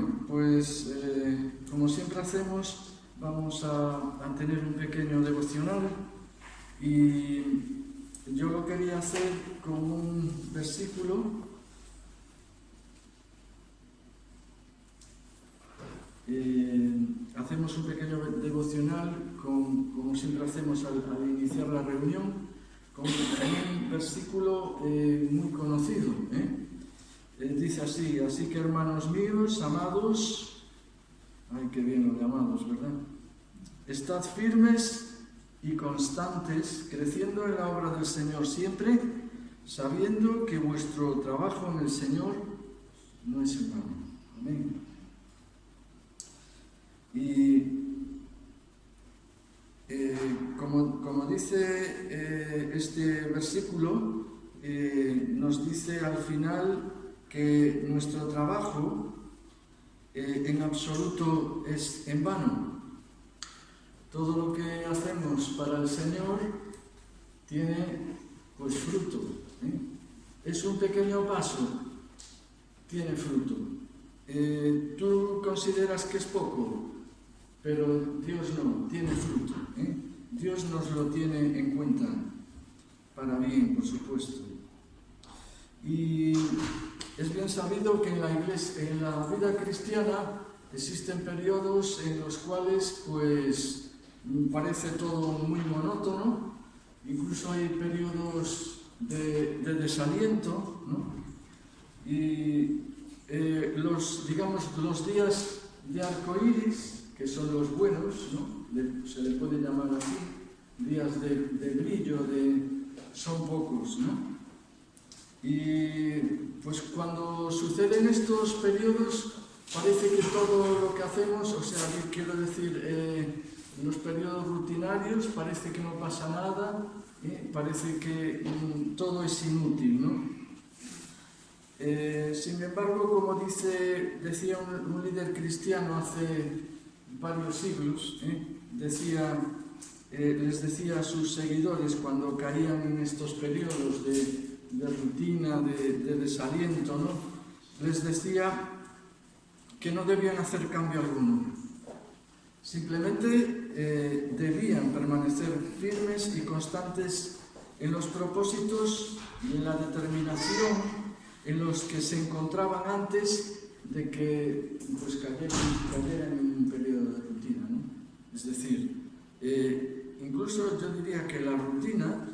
Bueno, pues como siempre hacemos, vamos a tener un pequeño devocional y yo lo quería hacer con un versículo hacemos un pequeño devocional como siempre hacemos al iniciar la reunión con un versículo muy conocido, dice así que hermanos míos, amados, ay qué bien lo de amados, ¿verdad? Estad firmes y constantes, creciendo en la obra del Señor siempre, sabiendo que vuestro trabajo en el Señor no es en vano. Amén. Y como dice este versículo, nos dice al final que nuestro trabajo en absoluto es en vano. Todo lo que hacemos para el Señor tiene pues fruto. Es un pequeño paso, tiene fruto. Tú consideras que es poco, pero Dios no, tiene fruto. Dios nos lo tiene en cuenta para bien, por supuesto. Y es bien sabido que en la iglesia, en la vida cristiana, existen periodos en los cuales pues parece todo muy monótono, incluso hay periodos de desaliento, ¿no? Y los días de arcoíris, que son los buenos, ¿no? Se le puede llamar así, días de brillo, son pocos, ¿no? Y pues cuando suceden estos periodos, parece que todo lo que hacemos, o sea, quiero decir, en los periodos rutinarios parece que no pasa nada, parece que todo es inútil, ¿no? Sin embargo, como decía un líder cristiano hace varios siglos, les decía a sus seguidores cuando caían en estos periodos de rutina, de desaliento, ¿no? Les decía que no debían hacer cambio alguno. Simplemente debían permanecer firmes y constantes en los propósitos y en la determinación en los que se encontraban antes de que pues, cayeran en un periodo de rutina, ¿no? Es decir, incluso yo diría que la rutina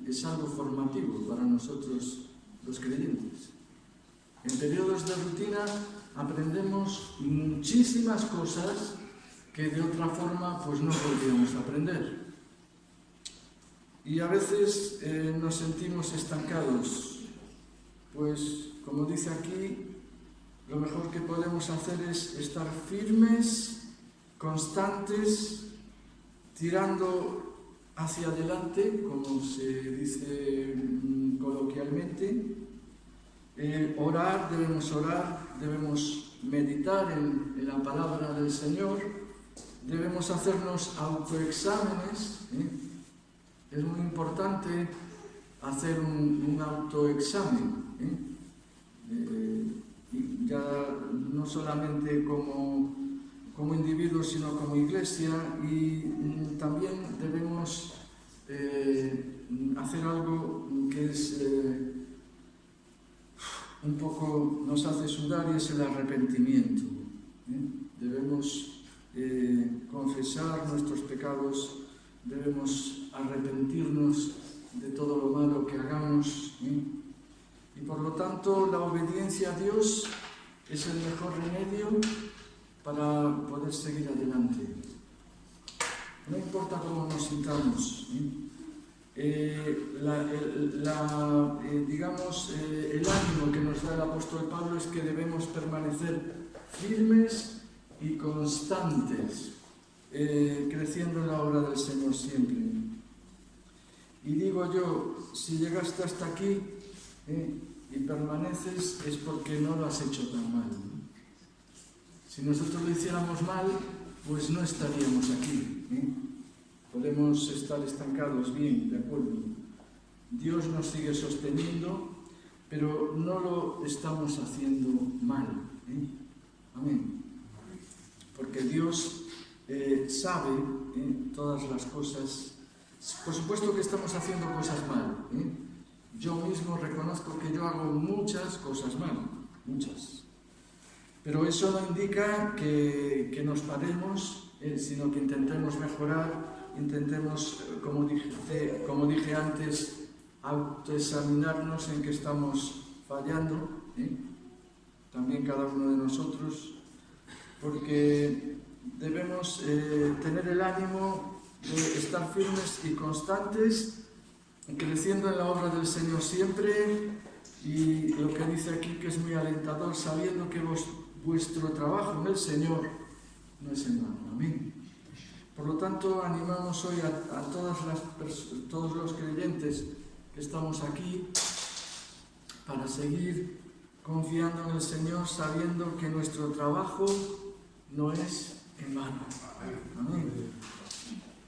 es algo formativo para nosotros los creyentes. En periodos de rutina aprendemos muchísimas cosas que de otra forma pues no podríamos aprender. Y a veces nos sentimos estancados. Pues, como dice aquí, lo mejor que podemos hacer es estar firmes, constantes, tirando hacia adelante, como se dice coloquialmente. Debemos meditar en la palabra del Señor, debemos hacernos autoexámenes. Es muy importante hacer un autoexamen. Ya no solamente como individuos, sino como iglesia, y también debemos hacer algo que es un poco nos hace sudar, y es el arrepentimiento. Debemos confesar nuestros pecados, debemos arrepentirnos de todo lo malo que hagamos, y por lo tanto la obediencia a Dios es el mejor remedio para poder seguir adelante. No importa cómo nos sintamos, el ánimo que nos da el apóstol Pablo es que debemos permanecer firmes y constantes, creciendo en la obra del Señor siempre. Y digo yo, si llegaste hasta aquí y permaneces, es porque no lo has hecho tan mal, ¿no? Si nosotros lo hiciéramos mal, pues no estaríamos aquí. Podemos estar estancados, bien, de acuerdo. Dios nos sigue sosteniendo, pero no lo estamos haciendo mal. Amén. Dios sabe todas las cosas. Por supuesto que estamos haciendo cosas mal. Yo mismo reconozco que yo hago muchas cosas mal, muchas. Pero eso no indica que nos paremos, sino que intentemos mejorar, intentemos, como dije antes, autoexaminarnos en que estamos fallando, también cada uno de nosotros, porque debemos tener el ánimo de estar firmes y constantes, creciendo en la obra del Señor siempre, y lo que dice aquí que es muy alentador, sabiendo que vuestro trabajo en el Señor no es en vano. Amén. Por lo tanto, animamos hoy a todos los creyentes que estamos aquí para seguir confiando en el Señor, sabiendo que nuestro trabajo no es en vano. Amén.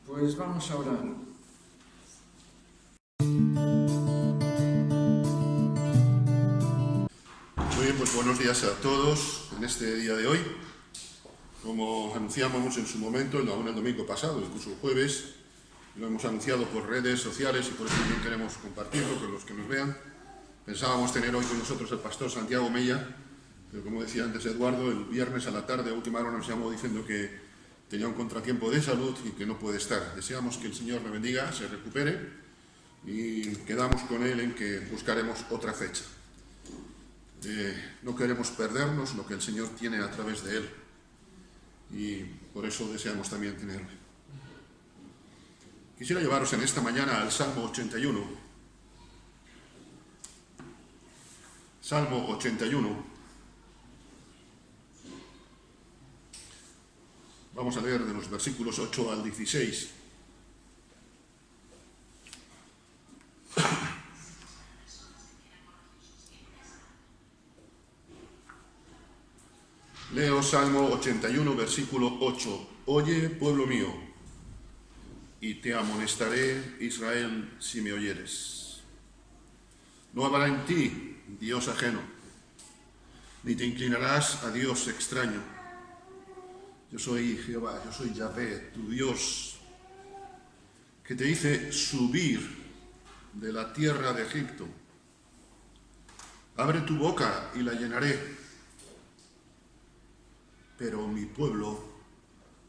Pues vamos a orar. Muy bien, pues buenos días a todos en este día de hoy. Como anunciábamos en su momento, aún el domingo pasado, incluso el jueves, lo hemos anunciado por redes sociales y por eso también queremos compartirlo con los que nos vean. Pensábamos tener hoy con nosotros el pastor Santiago Mella, pero como decía antes Eduardo, el viernes a la tarde, a última hora, nos llamó diciendo que tenía un contratiempo de salud y que no puede estar. Deseamos que el Señor le bendiga, se recupere y quedamos con él en que buscaremos otra fecha. No queremos perdernos lo que el Señor tiene a través de él y por eso deseamos también tenerle. Quisiera llevaros en esta mañana al Salmo 81. Salmo 81. Vamos a leer de los versículos 8 al 16. Leo Salmo 81, versículo 8. Oye, pueblo mío, y te amonestaré, Israel, si me oyeres. No habrá en ti Dios ajeno, ni te inclinarás a Dios extraño. Yo soy Jehová, yo soy Yahvé, tu Dios, que te hice subir de la tierra de Egipto. Abre tu boca y la llenaré. Pero mi pueblo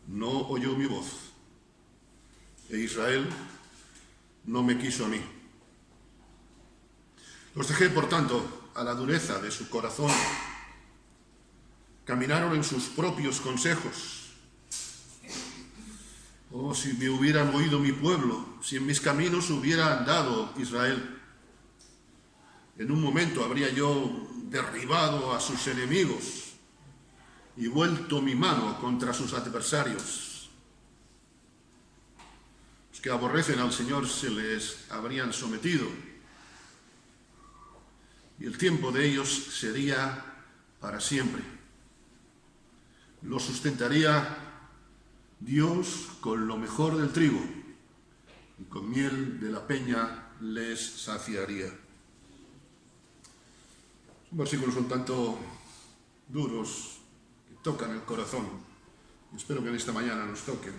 no oyó mi voz, e Israel no me quiso a mí. Los dejé, por tanto, a la dureza de su corazón. Caminaron en sus propios consejos. Oh, si me hubieran oído mi pueblo, si en mis caminos hubiera andado Israel. En un momento habría yo derribado a sus enemigos y vuelto mi mano contra sus adversarios. Los que aborrecen al Señor se les habrían sometido, y el tiempo de ellos sería para siempre. Los sustentaría Dios con lo mejor del trigo, y con miel de la peña les saciaría. Son versículos un tanto duros, tocan el corazón. Espero que en esta mañana nos toquen,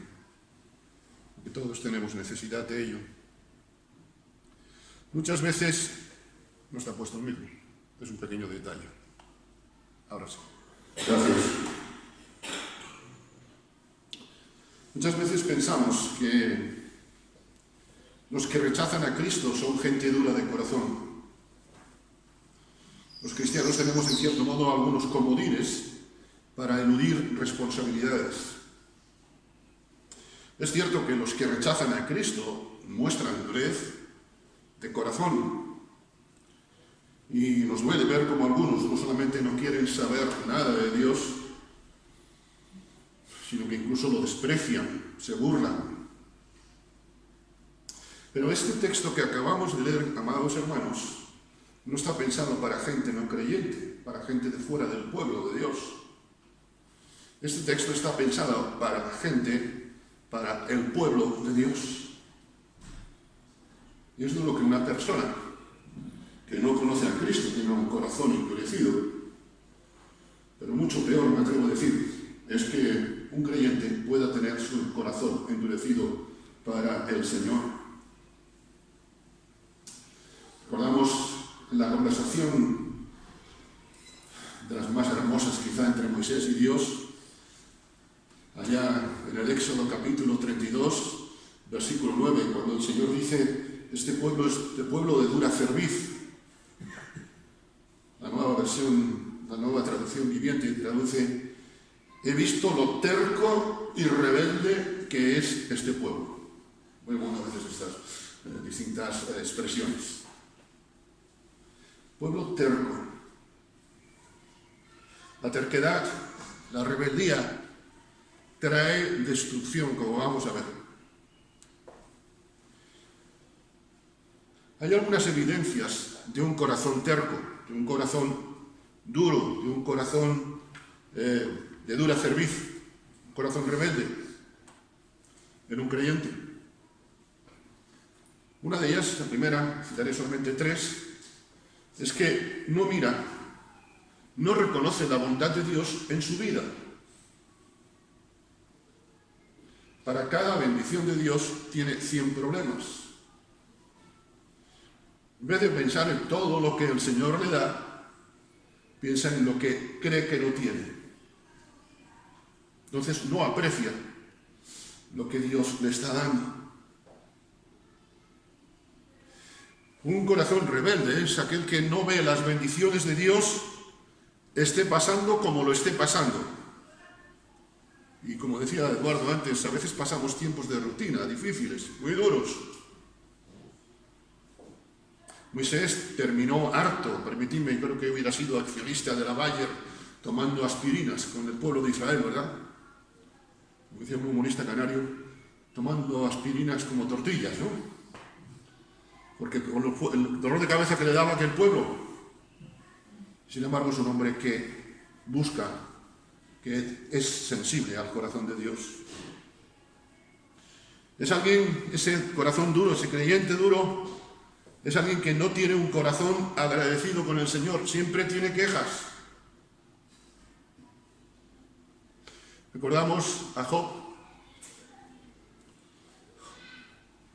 porque todos tenemos necesidad de ello. Muchas veces no está puesto el micro, es un pequeño detalle. Ahora sí. Gracias. Muchas veces pensamos que los que rechazan a Cristo son gente dura de corazón. Los cristianos tenemos en cierto modo algunos comodines para eludir responsabilidades. Es cierto que los que rechazan a Cristo muestran durez de corazón y nos duele ver como algunos no solamente no quieren saber nada de Dios, sino que incluso lo desprecian, se burlan. Pero este texto que acabamos de leer, amados hermanos, no está pensado para gente no creyente, para gente de fuera del pueblo de Dios. Este texto está pensado para la gente, para el pueblo de Dios. Y es de lo que una persona que no conoce a Cristo tiene un corazón endurecido. Pero mucho peor, me atrevo a decir, es que un creyente pueda tener su corazón endurecido para el Señor. Recordamos la conversación de las más hermosas quizá entre Moisés y Dios, allá en el Éxodo capítulo 32, versículo 9, cuando el Señor dice: este pueblo es de pueblo de dura cerviz. La nueva versión, la nueva traducción viviente traduce: he visto lo terco y rebelde que es este pueblo. Muy bueno a veces estas distintas expresiones. Pueblo terco. La terquedad, la rebeldía, trae destrucción, como vamos a ver. Hay algunas evidencias de un corazón terco, de un corazón duro, de un corazón de dura cerviz, un corazón rebelde en un creyente. Una de ellas, la primera, citaré solamente 3, es que no mira, no reconoce la bondad de Dios en su vida. Para cada bendición de Dios tiene 100 problemas. En vez de pensar en todo lo que el Señor le da, piensa en lo que cree que no tiene. Entonces no aprecia lo que Dios le está dando. Un corazón rebelde es aquel que no ve las bendiciones de Dios, esté pasando como lo esté pasando. Y como decía Eduardo antes, a veces pasamos tiempos de rutina difíciles, muy duros. Moisés terminó harto, permitidme, creo que hubiera sido accionista de la Bayer tomando aspirinas con el pueblo de Israel, ¿verdad? Como decía un humorista canario, tomando aspirinas como tortillas, ¿no? Porque con el dolor de cabeza que le daba aquel pueblo. Sin embargo, es un hombre que busca, que es sensible al corazón de Dios. Es alguien, ese corazón duro, ese creyente duro, es alguien que no tiene un corazón agradecido con el Señor, siempre tiene quejas. Recordamos a Job.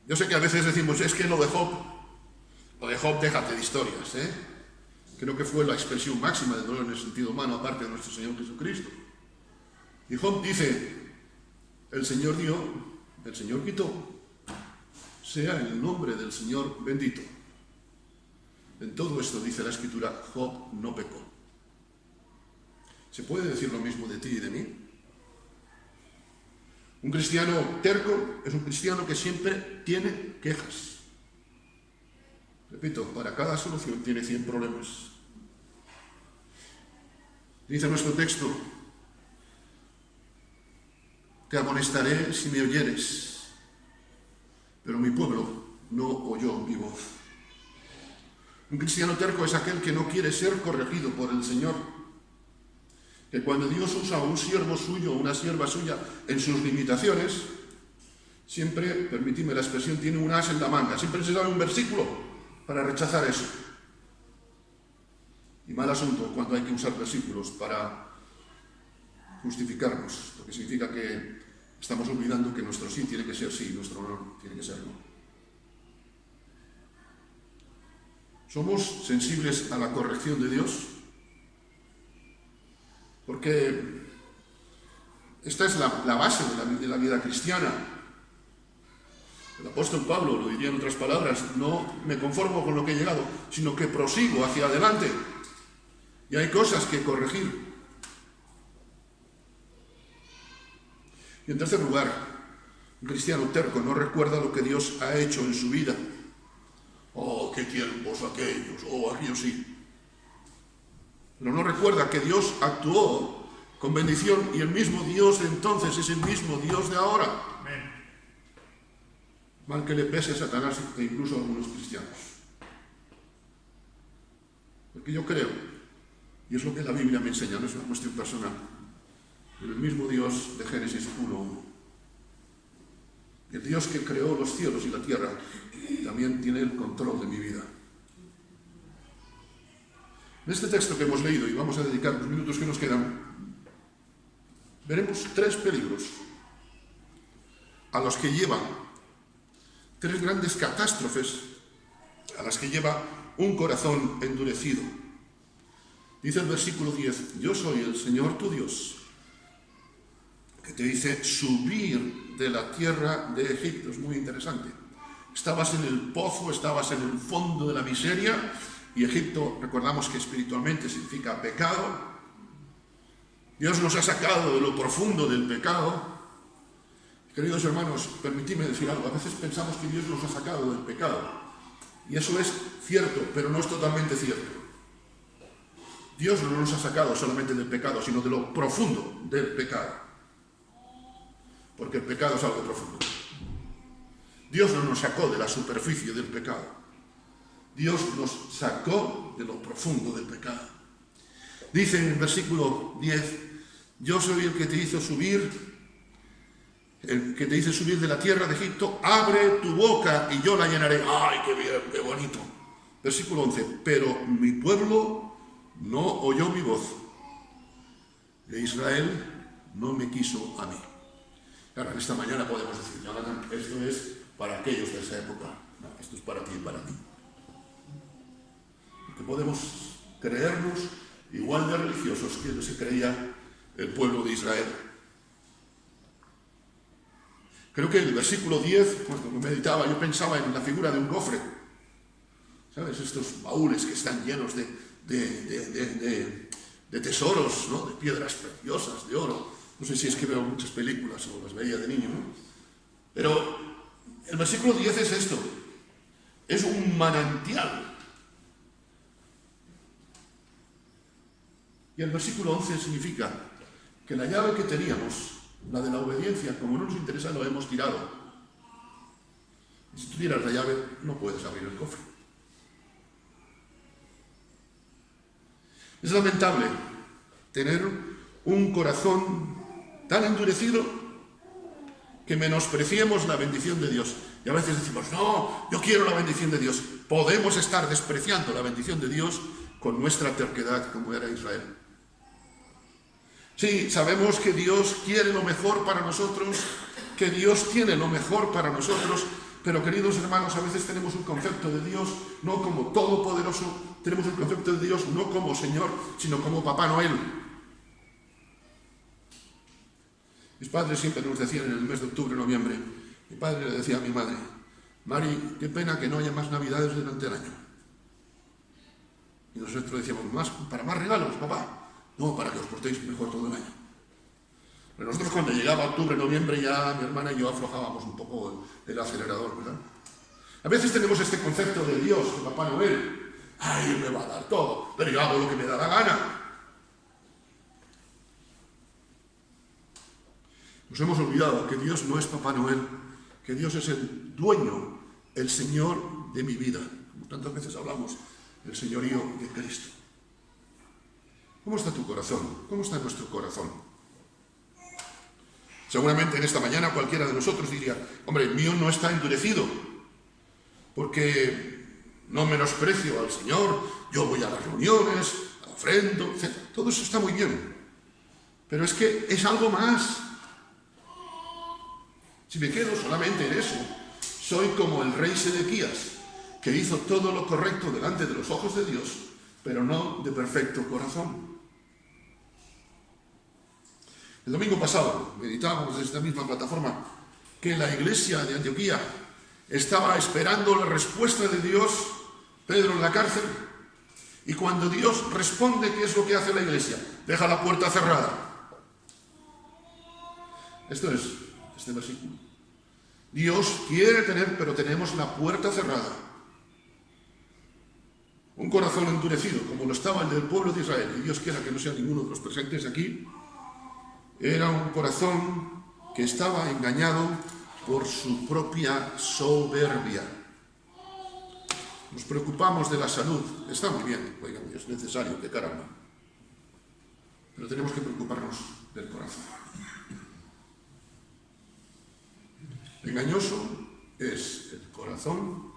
Yo sé que a veces decimos, es que lo de Job déjate de historias, ¿eh? Creo que fue la expresión máxima de dolor en el sentido humano, aparte de nuestro Señor Jesucristo. Y Job dice, el Señor dio, el Señor quitó, sea en el nombre del Señor bendito. En todo esto, dice la Escritura, Job no pecó. ¿Se puede decir lo mismo de ti y de mí? Un cristiano terco es un cristiano que siempre tiene quejas. Repito, para cada solución tiene 100 problemas. Dice nuestro texto, te amonestaré si me oyeres, pero mi pueblo no oyó mi voz. Un cristiano terco es aquel que no quiere ser corregido por el Señor. Que cuando Dios usa a un siervo suyo o una sierva suya en sus limitaciones, siempre, permitidme la expresión, tiene un as en la manga. Siempre se sabe un versículo para rechazar eso. Y mal asunto cuando hay que usar versículos para justificarnos, lo que significa que estamos olvidando que nuestro sí tiene que ser sí, nuestro no tiene que ser no. ¿Somos sensibles a la corrección de Dios? Porque esta es la base de la vida cristiana. El apóstol Pablo lo diría en otras palabras, no me conformo con lo que he llegado, sino que prosigo hacia adelante. Y hay cosas que corregir. Y en tercer lugar, un cristiano terco no recuerda lo que Dios ha hecho en su vida. Oh, qué tiempos aquellos, oh, aquellos sí. Pero no recuerda que Dios actuó con bendición y el mismo Dios de entonces es el mismo Dios de ahora. Amén. Mal que le pese a Satanás e incluso a algunos cristianos. Porque yo creo, y es lo que la Biblia me enseña, no es una cuestión personal, pero el mismo Dios de Génesis 1:1, el Dios que creó los cielos y la tierra, también tiene el control de mi vida. En este texto que hemos leído, y vamos a dedicar los minutos que nos quedan, veremos 3 peligros a los que llevan, 3 grandes catástrofes a las que lleva un corazón endurecido. Dice el versículo 10, yo soy el Señor tu Dios, que te dice subir de la tierra de Egipto. Es muy interesante. Estabas en el pozo, estabas en el fondo de la miseria, y Egipto, recordamos que espiritualmente significa pecado. Dios nos ha sacado de lo profundo del pecado. Queridos hermanos, permitidme decir algo. A veces pensamos que Dios nos ha sacado del pecado, y eso es cierto, pero no es totalmente cierto. Dios no nos ha sacado solamente del pecado, sino de lo profundo del pecado. Porque el pecado es algo profundo. Dios no nos sacó de la superficie del pecado. Dios nos sacó de lo profundo del pecado. Dice en el versículo 10, yo soy el que te hizo subir, de la tierra de Egipto, abre tu boca y yo la llenaré. ¡Ay, qué bien, qué bonito! Versículo 11, pero mi pueblo no oyó mi voz, de Israel no me quiso a mí. Claro, en esta mañana podemos decir, Jonathan, esto es para aquellos de esa época. No, esto es para ti y para mí. Porque podemos creernos igual de religiosos que se creía el pueblo de Israel. Creo que el versículo 10, cuando meditaba, yo pensaba en la figura de un cofre. ¿Sabes? Estos baúles que están llenos de tesoros, ¿no? De piedras preciosas, de oro. No sé si es que veo muchas películas o las veía de niño, ¿no? Pero el versículo 10 es esto. Es un manantial. Y el versículo 11 significa que la llave que teníamos, la de la obediencia, como no nos interesa, lo hemos tirado. Y si tú tiras la llave, no puedes abrir el cofre. Es lamentable tener un corazón tan endurecido que menospreciemos la bendición de Dios. Y a veces decimos, no, yo quiero la bendición de Dios. Podemos estar despreciando la bendición de Dios con nuestra terquedad, como era Israel. Sí, sabemos que Dios quiere lo mejor para nosotros, que Dios tiene lo mejor para nosotros, pero queridos hermanos, a veces tenemos un concepto de Dios no como todopoderoso, tenemos un concepto de Dios no como Señor, sino como Papá Noel. Mis padres siempre nos decían en el mes de octubre, noviembre, mi padre le decía a mi madre, Mari, qué pena que no haya más navidades durante el año. Y nosotros decíamos, para más regalos, papá. No, para que os portéis mejor todo el año. Pero nosotros cuando llegaba octubre, noviembre, ya mi hermana y yo aflojábamos un poco el acelerador, ¿verdad? A veces tenemos este concepto de Dios, de Papá Noel. ¡Ay, Él me va a dar todo! Pero yo hago lo que me da la gana. Nos hemos olvidado que Dios no es Papá Noel, que Dios es el dueño, el Señor de mi vida. Como tantas veces hablamos, el señorío de Cristo. ¿Cómo está tu corazón? ¿Cómo está nuestro corazón? Seguramente en esta mañana cualquiera de nosotros diría, hombre, el mío no está endurecido, porque no menosprecio al Señor, yo voy a las reuniones, ofrendo, etc. Todo eso está muy bien. Pero es que es algo más. Si me quedo solamente en eso, soy como el rey Sedequías, que hizo todo lo correcto delante de los ojos de Dios, pero no de perfecto corazón. El domingo pasado meditábamos desde esta misma plataforma que la iglesia de Antioquía estaba esperando la respuesta de Dios, Pedro en la cárcel, y cuando Dios responde, ¿qué es lo que hace la iglesia? Deja la puerta cerrada. Esto es este versículo. Dios quiere tener, pero tenemos la puerta cerrada. Un corazón endurecido, como lo estaba el del pueblo de Israel, y Dios quiera que no sea ninguno de los presentes aquí, era un corazón que estaba engañado por su propia soberbia. Nos preocupamos de la salud, está muy bien, oigan, es necesario, qué caramba. Pero tenemos que preocuparnos del corazón. Engañoso es el corazón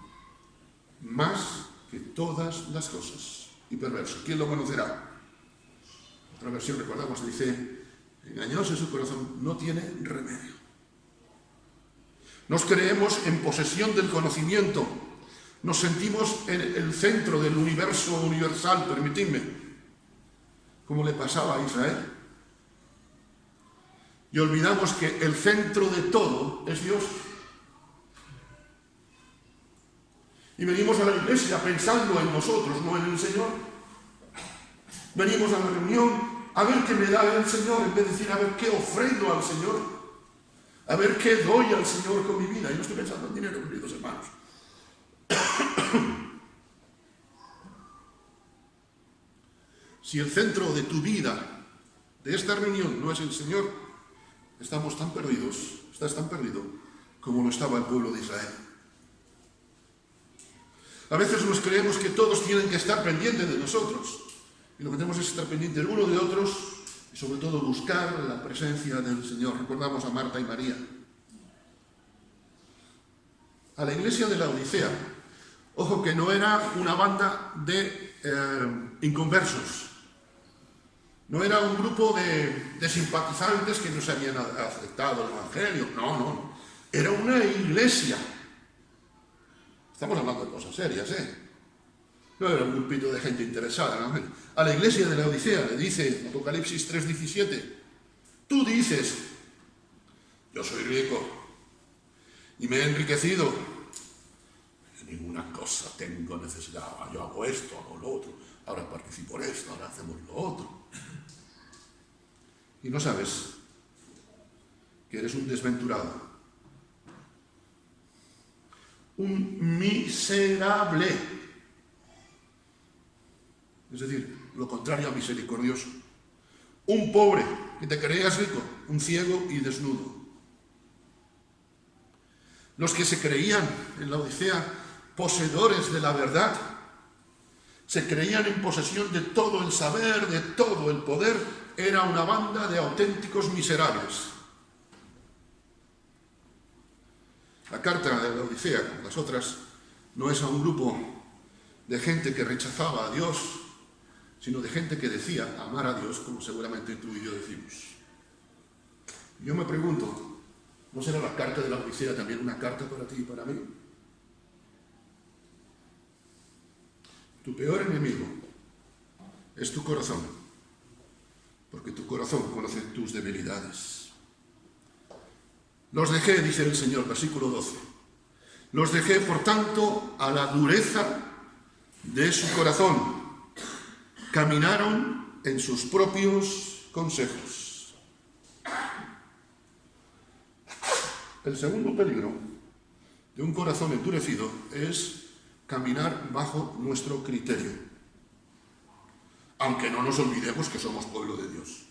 más que todas las cosas. Y perverso, ¿quién lo conocerá? Otra versión, recordamos, dice, engañoso es su corazón, no tiene remedio. Nos creemos en posesión del conocimiento, nos sentimos en el centro del universo universal, permitidme, como le pasaba a Israel. Y olvidamos que el centro de todo es Dios. Y venimos a la iglesia pensando en nosotros, no en el Señor. Venimos a la reunión a ver qué me da el Señor, en vez de decir a ver qué ofrendo al Señor, a ver qué doy al Señor con mi vida. Y no estoy pensando en dinero, queridos hermanos. Si el centro de tu vida, de esta reunión, no es el Señor, estamos tan perdidos, estás tan perdido como lo estaba el pueblo de Israel. A veces nos creemos que todos tienen que estar pendientes de nosotros. Y lo que tenemos es estar pendientes uno de otros y sobre todo buscar la presencia del Señor. Recordamos a Marta y María. A la iglesia de la Odisea, ojo que no era una banda de inconversos. No era un grupo de simpatizantes que no se habían aceptado el Evangelio. No. Era una iglesia. Estamos hablando de cosas serias, ¿eh? No era un grupito de gente interesada, ¿no? A la iglesia de la Odisea le dice Apocalipsis 3:17, tú dices, yo soy rico y me he enriquecido, de ninguna cosa tengo necesidad, yo hago esto, hago lo otro, ahora participo en esto, ahora hacemos lo otro. Y no sabes que eres un desventurado, un miserable, es decir, lo contrario a misericordioso, un pobre, que te creías rico, un ciego y desnudo. Los que se creían en la Odisea poseedores de la verdad, se creían en posesión de todo el saber, de todo el poder, era una banda de auténticos miserables. La carta de la Odisea, como las otras, no es a un grupo de gente que rechazaba a Dios, sino de gente que decía amar a Dios, como seguramente tú y yo decimos. Yo me pregunto, ¿no será la carta de la Odisea también una carta para ti y para mí? Tu peor enemigo es tu corazón, porque tu corazón conoce tus debilidades. Los dejé, dice el Señor, versículo 12, los dejé, por tanto, a la dureza de su corazón. Caminaron en sus propios consejos. El segundo peligro de un corazón endurecido es caminar bajo nuestro criterio, aunque no nos olvidemos que somos pueblo de Dios.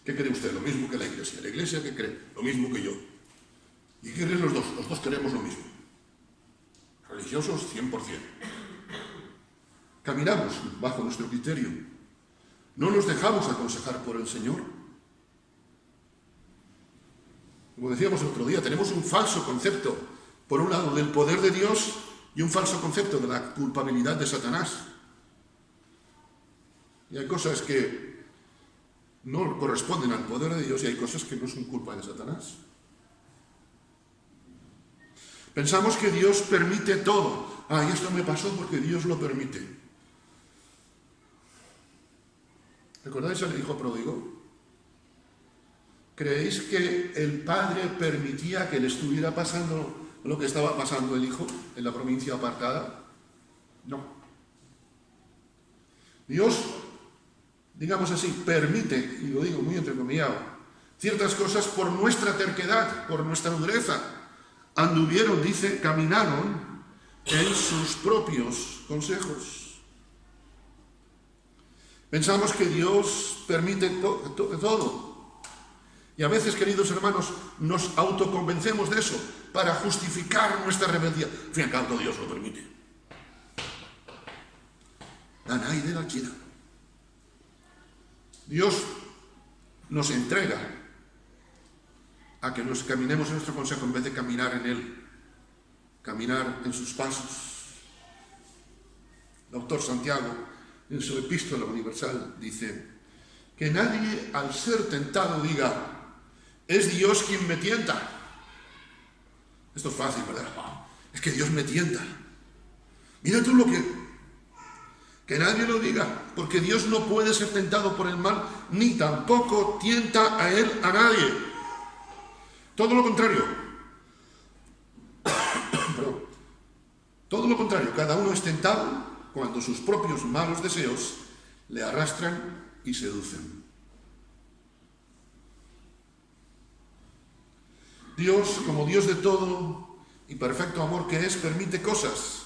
¿Qué cree usted? Lo mismo que la iglesia. ¿La iglesia qué cree? Lo mismo que yo. ¿Y qué creen los dos? Los dos queremos lo mismo. Religiosos 100%. Caminamos bajo nuestro criterio. No nos dejamos aconsejar por el Señor. Como decíamos el otro día, tenemos un falso concepto, por un lado, del poder de Dios y un falso concepto de la culpabilidad de Satanás. Y hay cosas que no corresponden al poder de Dios y hay cosas que no son culpa de Satanás. Pensamos que Dios permite todo. Y esto me pasó porque Dios lo permite. ¿Recordáis al hijo pródigo? ¿Creéis que el padre permitía que le estuviera pasando lo que estaba pasando el hijo en la provincia apartada? No. Dios, digamos así, permite, y lo digo muy entrecomillado, ciertas cosas por nuestra terquedad, por nuestra dureza. Anduvieron, dice, caminaron en sus propios consejos. Pensamos que Dios permite todo. Y a veces, queridos hermanos, nos autoconvencemos de eso para justificar nuestra rebeldía. Al fin y al cabo, Dios lo permite. La Nai de la China. Dios nos entrega a que nos caminemos en nuestro consejo en vez de caminar en Él, caminar en sus pasos. El autor Santiago, en su epístola universal, dice: que nadie al ser tentado diga, es Dios quien me tienta. Esto es fácil, ¿verdad? Es que Dios me tienta. Mira tú lo que nadie lo diga, porque Dios no puede ser tentado por el mal, ni tampoco tienta a él a nadie. Todo lo contrario. Todo lo contrario, cada uno es tentado cuando sus propios malos deseos le arrastran y seducen. Dios, como Dios de todo y perfecto amor que es, permite cosas,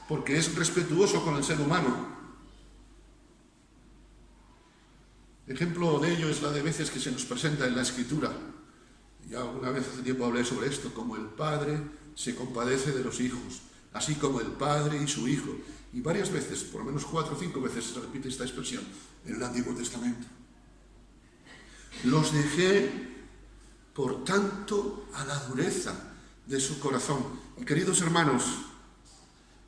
porque es respetuoso con el ser humano. Ejemplo de ello es la de veces que se nos presenta en la Escritura. Ya una vez hace tiempo hablé sobre esto, como el Padre se compadece de los hijos, así como el Padre y su Hijo. Y varias veces, por lo menos 4 o 5 veces se repite esta expresión en el Antiguo Testamento. Los dejé, por tanto, a la dureza de su corazón. Y queridos hermanos,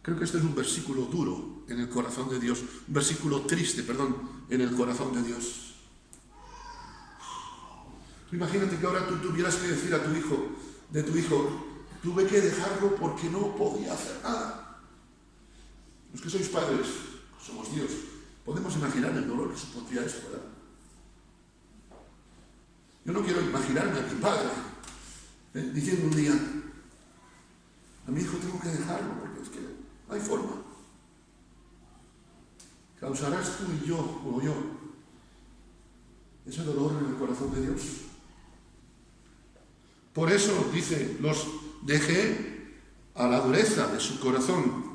creo que este es un versículo duro en el corazón de Dios, un versículo triste, en el corazón de Dios. Imagínate que ahora tú tuvieras que decir a tu hijo, tuve que dejarlo porque no podía hacer nada. Los que sois padres, somos Dios, podemos imaginar el dolor que supondría esto, ¿verdad? Yo no quiero imaginarme a mi padre diciendo un día, a mi hijo tengo que dejarlo porque es que no hay forma. ¿Causarás tú y yo, o yo, ese dolor en el corazón de Dios? Por eso, dice, los dejé a la dureza de su corazón.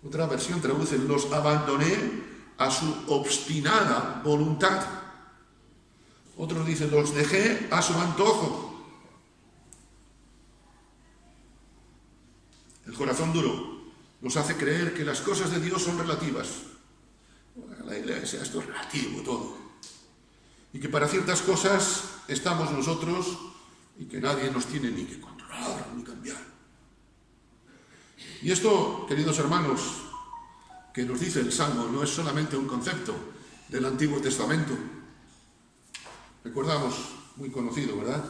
Otra versión traduce, los abandoné a su obstinada voluntad. Otros dicen, los dejé a su antojo. El corazón duro nos hace creer que las cosas de Dios son relativas. La iglesia, esto es relativo todo. Y que para ciertas cosas estamos nosotros y que nadie nos tiene ni que controlar ni cambiar. Y esto, queridos hermanos, que nos dice el Salmo, no es solamente un concepto del Antiguo Testamento. Recordamos, muy conocido, ¿verdad?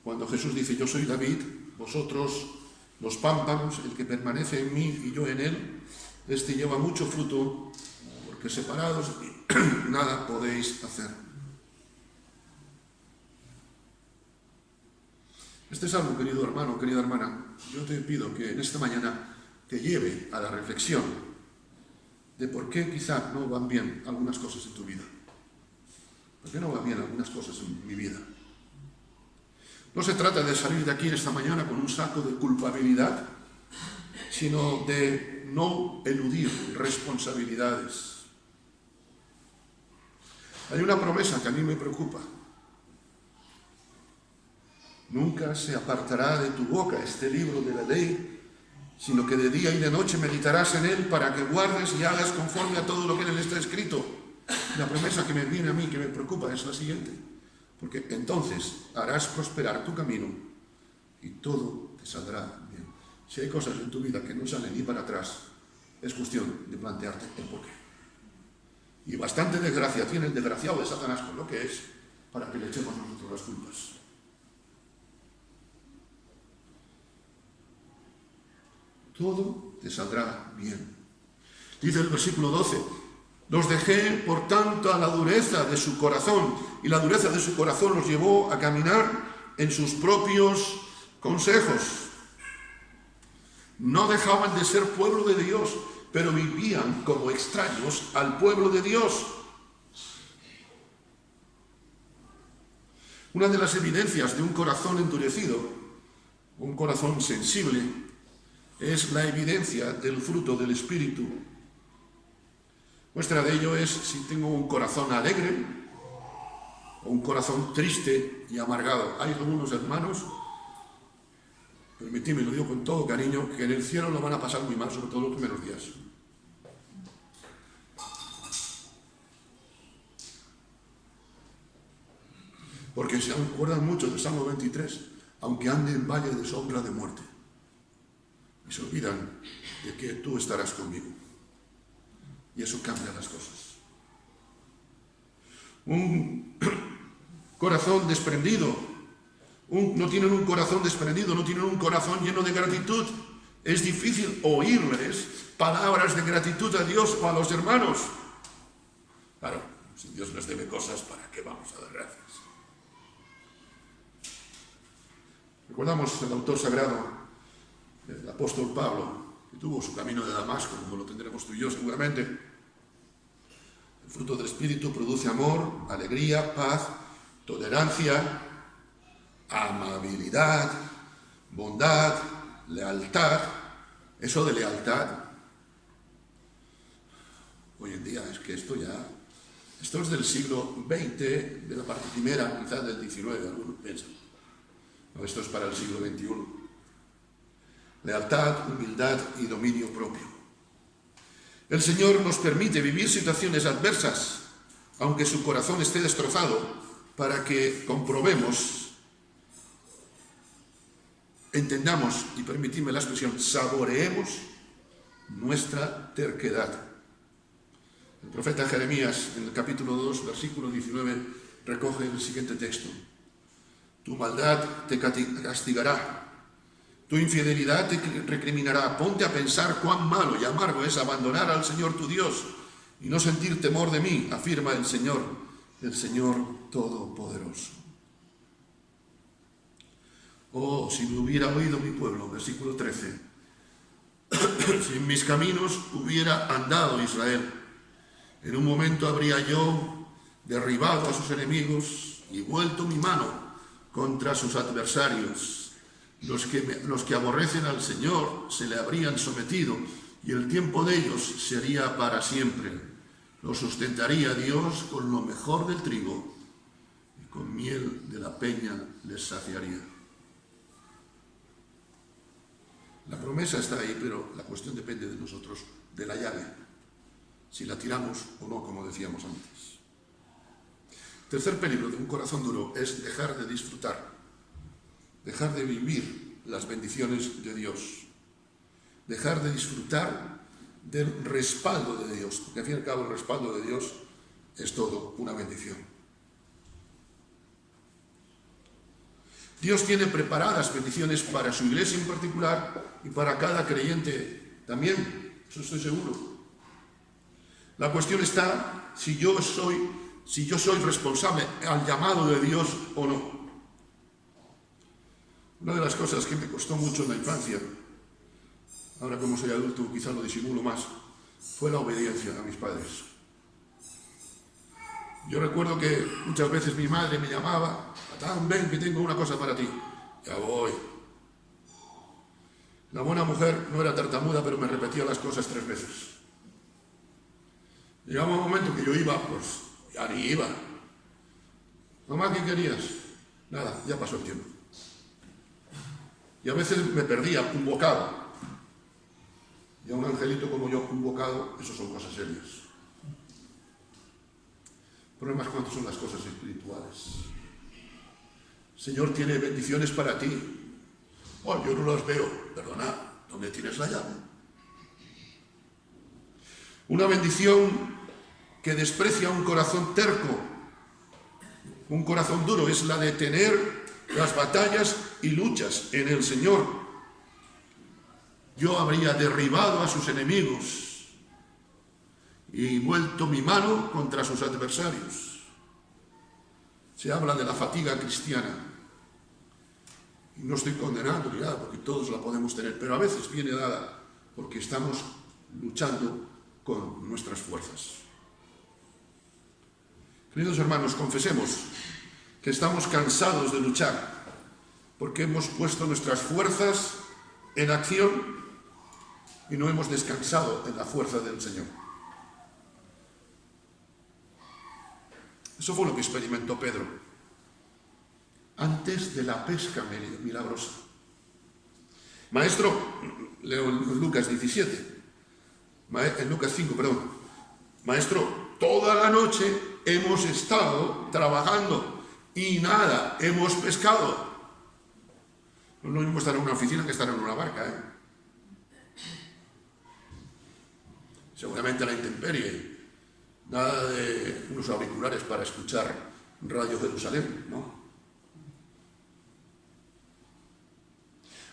Cuando Jesús dice, yo soy la vid, vosotros los pámpanos, el que permanece en mí y yo en él, este lleva mucho fruto, porque separados nada podéis hacer. Este salmo, querido hermano, querida hermana, yo te pido que en esta mañana te lleve a la reflexión de por qué quizá no van bien algunas cosas en tu vida. ¿Por qué no van bien algunas cosas en mi vida? No se trata de salir de aquí esta mañana con un saco de culpabilidad, sino de no eludir responsabilidades. Hay una promesa que a mí me preocupa. Nunca se apartará de tu boca este libro de la ley, sino que de día y de noche meditarás en él para que guardes y hagas conforme a todo lo que en él está escrito. La promesa que me viene a mí, que me preocupa, es la siguiente. Porque entonces harás prosperar tu camino y todo te saldrá bien. Si hay cosas en tu vida que no salen ni para atrás, es cuestión de plantearte el porqué. Y bastante desgracia tiene el desgraciado de Satanás con lo que es, para que le echemos nosotros las culpas. Todo te saldrá bien. Dice el versículo 12, los dejé, por tanto, a la dureza de su corazón, y la dureza de su corazón los llevó a caminar en sus propios consejos. No dejaban de ser pueblo de Dios, pero vivían como extraños al pueblo de Dios. Una de las evidencias de un corazón endurecido, un corazón sensible, es la evidencia del fruto del Espíritu. Muestra de ello es si tengo un corazón alegre o un corazón triste y amargado. Hay algunos hermanos, permitidme, lo digo con todo cariño, que en el cielo lo van a pasar muy mal, sobre todo los primeros días. Porque se acuerdan mucho del Salmo 23, aunque ande en valle de sombra de muerte. Y se olvidan de que tú estarás conmigo. Y eso cambia las cosas. un corazón desprendido, no tienen un corazón desprendido, no tienen un corazón lleno de gratitud. Es difícil oírles palabras de gratitud a Dios o a los hermanos. Claro, si Dios les debe cosas, ¿para qué vamos a dar gracias? Recordamos el autor sagrado, el apóstol Pablo, que tuvo su camino de Damasco, como lo tendremos tú y yo seguramente. El fruto del Espíritu produce amor, alegría, paz, tolerancia, amabilidad, bondad, lealtad. Eso de lealtad, hoy en día es que esto es del siglo XX, de la parte primera, quizás del XIX, algunos piensan. No, esto es para el siglo XXI. Lealtad, humildad y dominio propio. El Señor nos permite vivir situaciones adversas, aunque su corazón esté destrozado, para que comprobemos, entendamos y permitidme la expresión, saboreemos nuestra terquedad. El profeta Jeremías, en el capítulo 2, versículo 19, recoge el siguiente texto. Tu maldad te castigará, tu infidelidad te recriminará. Ponte a pensar cuán malo y amargo es abandonar al Señor tu Dios y no sentir temor de mí, afirma el Señor Todopoderoso. Oh, si me hubiera oído mi pueblo, versículo 13, si en mis caminos hubiera andado Israel, en un momento habría yo derribado a sus enemigos y vuelto mi mano contra sus adversarios. Los que aborrecen al Señor se le habrían sometido y el tiempo de ellos sería para siempre. Los sustentaría Dios con lo mejor del trigo y con miel de la peña les saciaría. La promesa está ahí, pero la cuestión depende de nosotros, de la llave, si la tiramos o no, como decíamos antes. Tercer peligro de un corazón duro es dejar de disfrutar, dejar de vivir las bendiciones de Dios, dejar de disfrutar del respaldo de Dios, porque al fin y al cabo el respaldo de Dios es todo una bendición. Dios tiene preparadas bendiciones para su iglesia en particular y para cada creyente también, eso estoy seguro. La cuestión está si yo soy responsable al llamado de Dios o no. Una de las cosas que me costó mucho en la infancia, ahora como soy adulto quizá lo disimulo más, fue la obediencia a mis padres. Yo recuerdo que muchas veces mi madre me llamaba, Patán, ven que tengo una cosa para ti. Ya voy. La buena mujer no era tartamuda, pero me repetía las cosas 3 veces. Llegaba un momento que yo iba, pues ya ni iba. Mamá, ¿qué querías? Nada, ya pasó el tiempo. Y a veces me perdía un bocado. Y a un angelito como yo, un bocado, eso son cosas serias. El problema es cuántas son las cosas espirituales. El Señor tiene bendiciones para ti. Oh, yo no las veo. Perdona, ¿dónde tienes la llave? Una bendición que desprecia un corazón terco, un corazón duro, es la de tener las batallas y luchas en el Señor. Yo habría derribado a sus enemigos y vuelto mi mano contra sus adversarios. Se habla de la fatiga cristiana. Y no estoy condenando ni nada, porque todos la podemos tener, pero a veces viene dada porque estamos luchando con nuestras fuerzas. Queridos hermanos, confesemos que estamos cansados de luchar, porque hemos puesto nuestras fuerzas en acción y no hemos descansado en la fuerza del Señor. Eso fue lo que experimentó Pedro antes de la pesca milagrosa. Maestro, leo en Lucas 17, en Lucas 5, perdón. Maestro, toda la noche hemos estado trabajando y nada hemos pescado. No es lo mismo estar en una oficina que estar en una barca, ¿eh? Seguramente a la intemperie, Nada de unos auriculares para escuchar Radio Jerusalén, ¿no?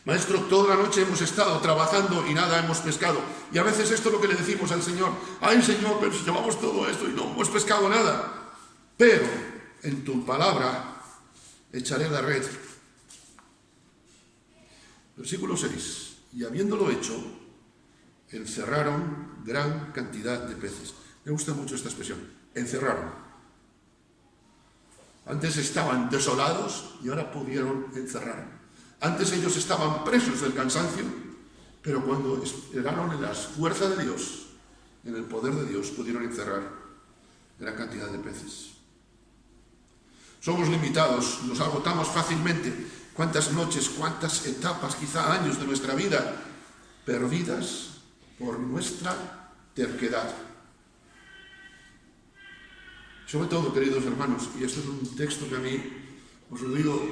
Maestro, toda la noche hemos estado trabajando y nada hemos pescado. Y a veces esto es lo que le decimos al Señor. Ay, Señor, pero si llevamos todo esto y no hemos pescado nada. Pero en tu palabra echaré la red. Versículo 6. Y habiéndolo hecho, encerraron gran cantidad de peces. Me gusta mucho esta expresión. Encerraron. Antes estaban desolados y ahora pudieron encerrar. Antes ellos estaban presos del cansancio, pero cuando esperaron en las fuerzas de Dios, en el poder de Dios, pudieron encerrar gran cantidad de peces. Somos limitados, nos agotamos fácilmente. Cuántas noches, cuántas etapas, quizá años de nuestra vida perdidas por nuestra terquedad. Sobre todo, queridos hermanos, y esto es un texto que a mí, os lo digo,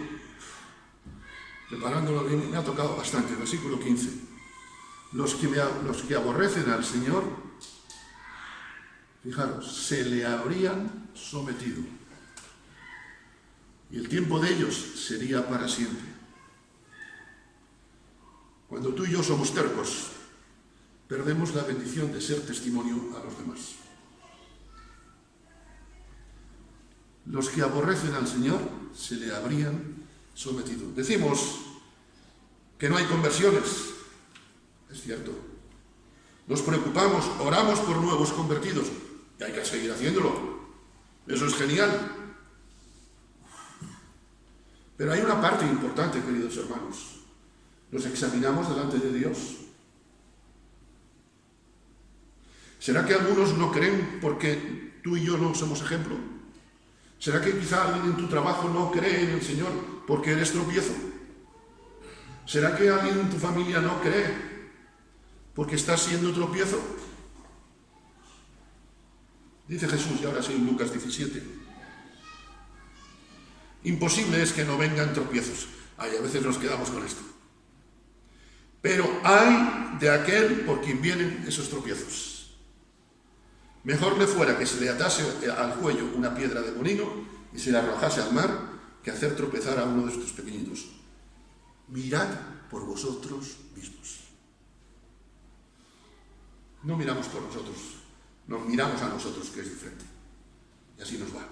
preparándolo bien, me ha tocado bastante. Versículo 15. Los que aborrecen al Señor, fijaros, se le habrían sometido. Y el tiempo de ellos sería para siempre. Cuando tú y yo somos tercos, perdemos la bendición de ser testimonio a los demás. Los que aborrecen al Señor se le habrían sometido. Decimos que no hay conversiones. Es cierto. Nos preocupamos, oramos por nuevos convertidos. Y hay que seguir haciéndolo. Eso es genial. Pero hay una parte importante, queridos hermanos. Nos examinamos delante de Dios. ¿Será que algunos no creen porque tú y yo no somos ejemplo? ¿Será que quizá alguien en tu trabajo no cree en el Señor porque eres tropiezo? ¿Será que alguien en tu familia no cree porque estás siendo tropiezo? Dice Jesús, y ahora sí en Lucas 17. Imposible es que no vengan tropiezos. Ay, a veces nos quedamos con esto. Pero hay de aquel por quien vienen esos tropiezos. Mejor me fuera que se le atase al cuello una piedra de molino y se la arrojase al mar que hacer tropezar a uno de estos pequeñitos. Mirad por vosotros mismos. No miramos por nosotros, nos miramos a nosotros, que es diferente. Y así nos va.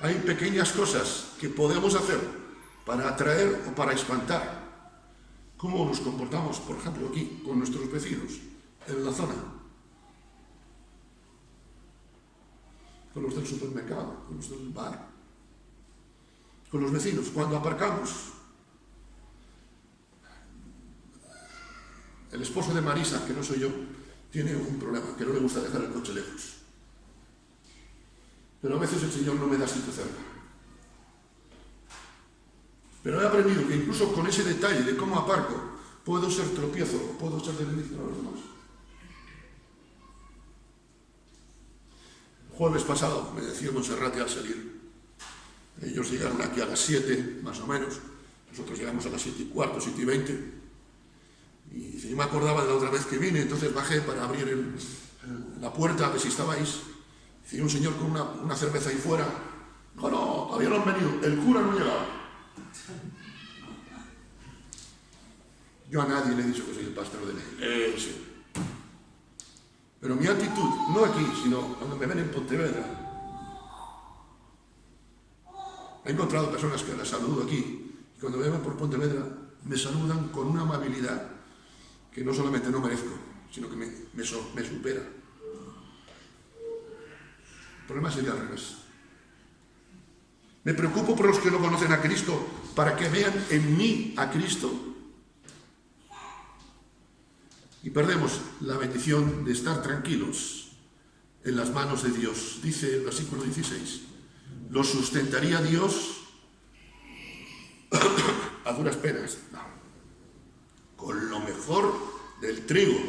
Hay pequeñas cosas que podemos hacer para atraer o para espantar. ¿Cómo nos comportamos, por ejemplo, aquí, con nuestros vecinos, en la zona? Con los del supermercado, con los del bar, con los vecinos, cuando aparcamos. El esposo de Marisa, que no soy yo, tiene un problema, que no le gusta dejar el coche lejos. Pero a veces el Señor no me da sitio cerca. Pero he aprendido que incluso con ese detalle de cómo aparco, puedo ser tropiezo, puedo ser de bendición a los demás. El jueves pasado me decía Monserrate al salir. Ellos llegaron aquí a las 7, más o menos. Nosotros llegamos a las 7:15, 7:20. Y yo me acordaba de la otra vez que vine, entonces bajé para abrir la puerta a ver si estabais. Y un señor con una cerveza ahí fuera. No, todavía no han venido, el cura no llegaba. Yo a nadie le he dicho que soy el pastor de la iglesia. Pero mi actitud, no aquí, sino cuando me ven en Pontevedra. He encontrado personas que las saludo aquí, y cuando me ven por Pontevedra, me saludan con una amabilidad que no solamente no merezco, sino que me supera. El problema sería al revés. Me preocupo por los que no conocen a Cristo, para que vean en mí a Cristo. Y perdemos la bendición de estar tranquilos en las manos de Dios. Dice el versículo 16, los sustentaría Dios a duras penas, no, con lo mejor del trigo.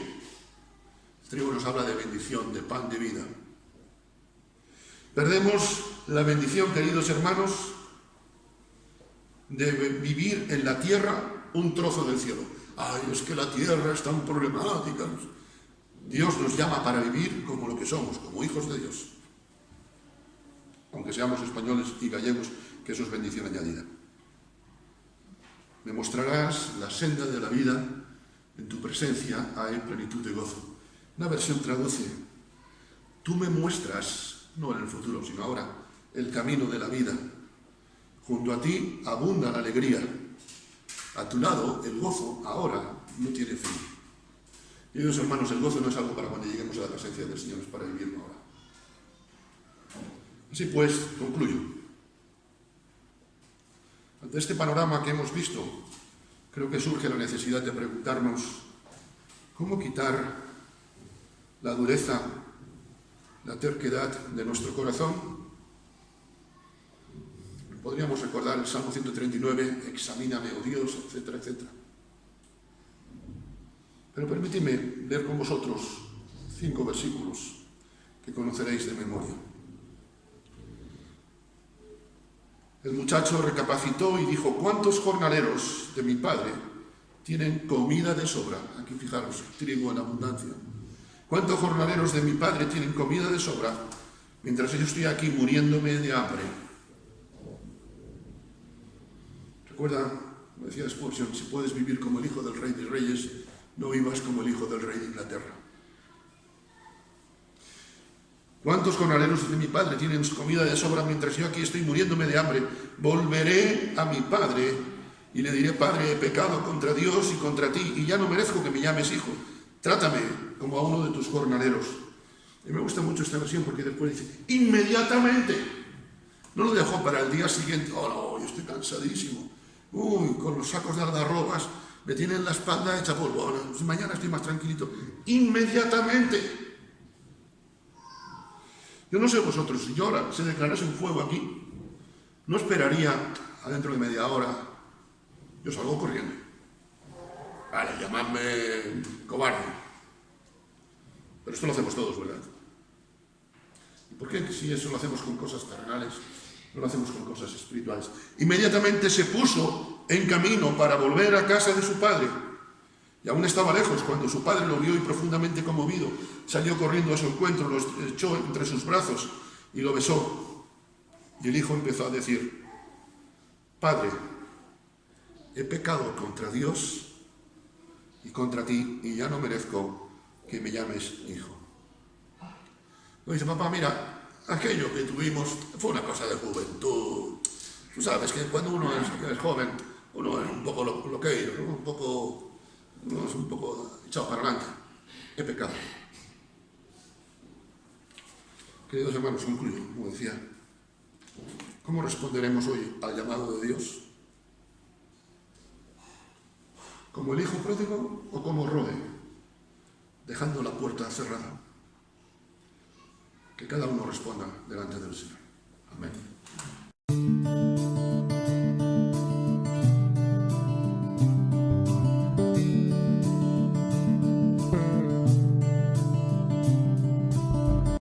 El trigo nos habla de bendición, de pan de vida. Perdemos la bendición, queridos hermanos, de vivir en la tierra un trozo del cielo. Ay, es que la tierra es tan problemática. Dios nos llama para vivir como lo que somos, como hijos de Dios. Aunque seamos españoles y gallegos, que eso es bendición añadida. Me mostrarás la senda de la vida, en tu presencia hay plenitud de gozo. Una versión traduce: tú me muestras, no en el futuro, sino ahora, el camino de la vida. Junto a ti abunda la alegría. A tu lado, el gozo ahora no tiene fin. Queridos hermanos, el gozo no es algo para cuando lleguemos a la presencia del Señor, es para vivirlo ahora. Así pues, concluyo. Ante este panorama que hemos visto, creo que surge la necesidad de preguntarnos cómo quitar la dureza, la terquedad de nuestro corazón. Podríamos recordar el Salmo 139, examíname, oh Dios, etcétera, etcétera. Pero permíteme leer con vosotros 5 versículos que conoceréis de memoria. El muchacho recapacitó y dijo: ¿cuántos jornaleros de mi padre tienen comida de sobra? Aquí fijaros, trigo en abundancia. ¿Cuántos jornaleros de mi padre tienen comida de sobra mientras yo estoy aquí muriéndome de hambre? Recuerda, como decía Spurgeon, si puedes vivir como el hijo del rey de reyes, no vivas como el hijo del rey de Inglaterra. ¿Cuántos jornaleros de mi padre tienen comida de sobra mientras yo aquí estoy muriéndome de hambre? Volveré a mi padre y le diré: Padre, he pecado contra Dios y contra ti, y ya no merezco que me llames hijo. Trátame como a uno de tus jornaleros. Y me gusta mucho esta versión porque después dice: inmediatamente. No lo dejó para el día siguiente. Oh, no, yo estoy cansadísimo. Uy, con los sacos de algarrobas me tienen la espalda hecha polvo. Ahora, mañana estoy más tranquilito. Inmediatamente. Yo no sé vosotros, si yo ahora se declarase un fuego aquí, no esperaría a dentro de media hora. Yo salgo corriendo. Vale, llamadme cobarde. Pero esto lo hacemos todos, ¿verdad? ¿Y por qué si eso lo hacemos con cosas terrenales, no lo hacemos con cosas espirituales? Inmediatamente se puso en camino para volver a casa de su padre. Y aún estaba lejos cuando su padre lo vio y, profundamente conmovido, salió corriendo a su encuentro, lo echó entre sus brazos y lo besó. Y el hijo empezó a decir: Padre, he pecado contra Dios y contra ti, y ya no merezco que me llames hijo. Y dice: papá, mira, aquello que tuvimos fue una cosa de juventud. Tú sabes que cuando uno es joven, uno es un poco loqueiro, ¿no? Uno es un poco echado para adelante. He pecado. Queridos hermanos, concluyo, como decía. ¿Cómo responderemos hoy al llamado de Dios? ¿Como el hijo pródigo o como Rode, dejando la puerta cerrada? Que cada uno responda delante del Señor. Amén.